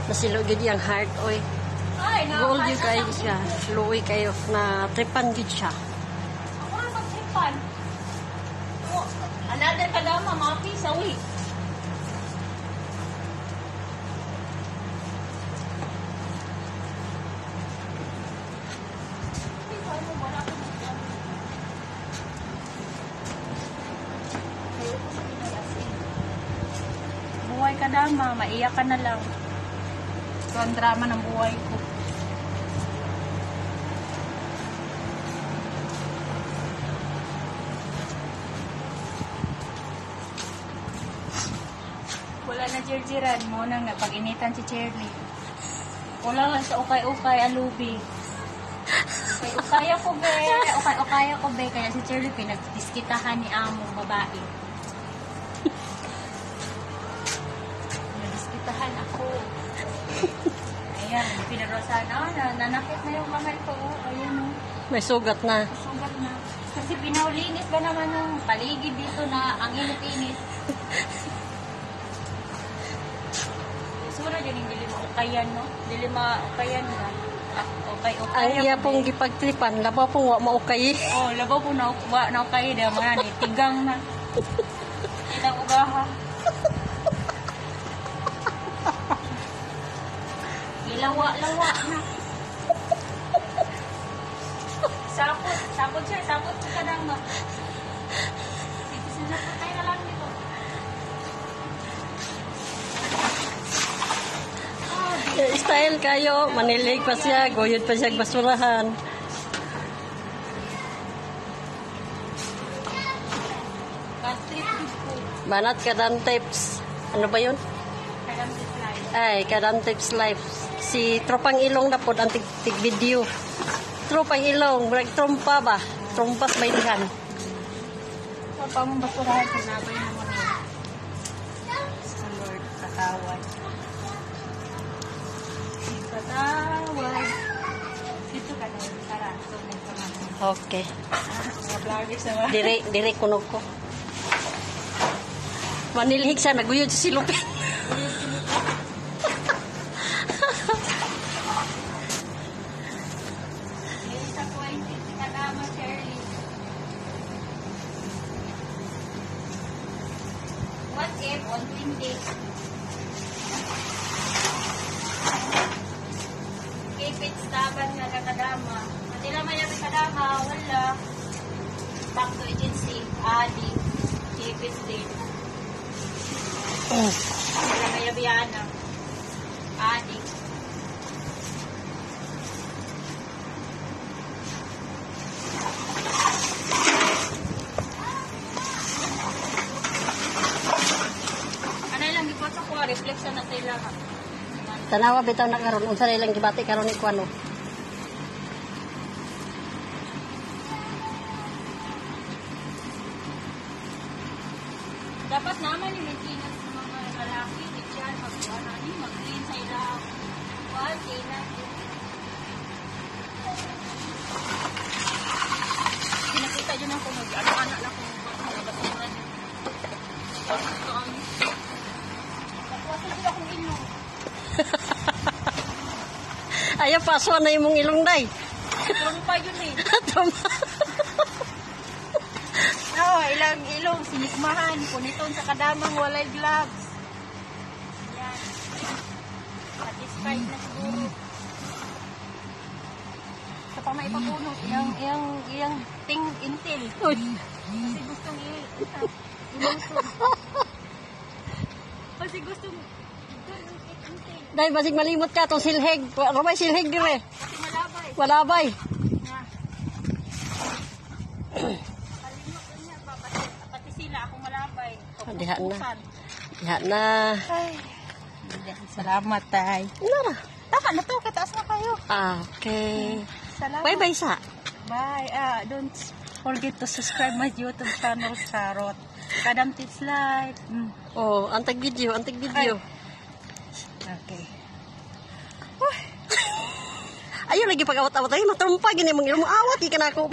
Nasilo gid yang heart oy. Gold you guys siya. Luoy kayo na tripan gid siya. Ako na mag-tripan. Another kadama, mga pisa, uy. Buhay ka dama, maiyak ka na lang. Ito ang drama ng buhay ko. Wala na jirjiran mo nang napag-initan si Cherly. Wala lang sa ukay-ukay, alubi. Ukay ako be. Ukay ako be. Kaya si Cherly pinagdiskitahan ni among babae. Pinagdiskitahan ako. Ayan, pinarosan. Nanakit na yung kamay ko. Ayan o. May sugat na. Sugat na. Kasi pinaulinis ba naman ng paligid dito na ang init-init. Sura dyan yung dili maukayan, no? Dili maukayan na. Okay. Ang iya pong gipagtripan, labaw pong wa maukay. Oh, labaw po na ukay. Dahil mga ni, tigang na. Ilang ugaha. Ilawa-lawa na. Sapot siya. Sapot ka lang ba? Sinapot tayo na lang dito. Style kayo, manilig pa siya, goyod pa siya basurahan. Banat Kadam Tips. Ano ba yun? Kadam Tips Live. Ay, Kadam Tips Live. Si Tropang Ilong na po ang tig video. Tropang Ilong, trompa ba? Trompas ba ilihan? So, pamong basurahan sa nabay mo ni sa Lord, katawad. Katawad. Dito ka na yung sarato ng pangalan. Okay. Mga vloggers naman. Dire kunog ko. Manilhig siya, naguyod si Silupin. Disappointed si Kadama Shirley. What if on 20? Keep taban nga ka Kadama. Pati naman yung Kadama, wala. Back to agency, adi. Keep it din. Wala may abiyana. Adi. Ano lang gipot ako, reflection na tayo lang. Tanawa bitaw na karon unsa nilang gibati karon ni kuano. Dapat naman yung maintenance ng mga lalaki, di siya mag-clean sa ilang wall, kailan. Pinakita dyan ako mag-anak na kung mga basura dyan. Ito ang nakuwasan sila kong ilong. Ayaw paso na imong ilong day. Trumpa yun eh. Trumpa. Oo, ilang ilong, sinikmahan, puniton sa kadamang walay gloves. Yan. Satisfied na siguro. Sa pa may ipapunot, iyang ting intil. Uy. Kasi gustong ilusot. Kasi gustong intil. Day basig malimot ka tong silheg. Rabay silheg dire. Kasi malabay. Walabay. Nga. Kalimot niya pa, pati sila, ako malabay. Diha na. Diha na. Ay. Salamat, tay. Nara. Tama na to, kataas na kayo. Okay. Salamat. Bye-bye sa. Bye. Don't forget to subscribe my YouTube channel, Charot. Kadam Tips Live. Oh, antag video. Okay. Ayun lagi pag-awat-awat ay matrumpa gini mong ilong awat ikan ako.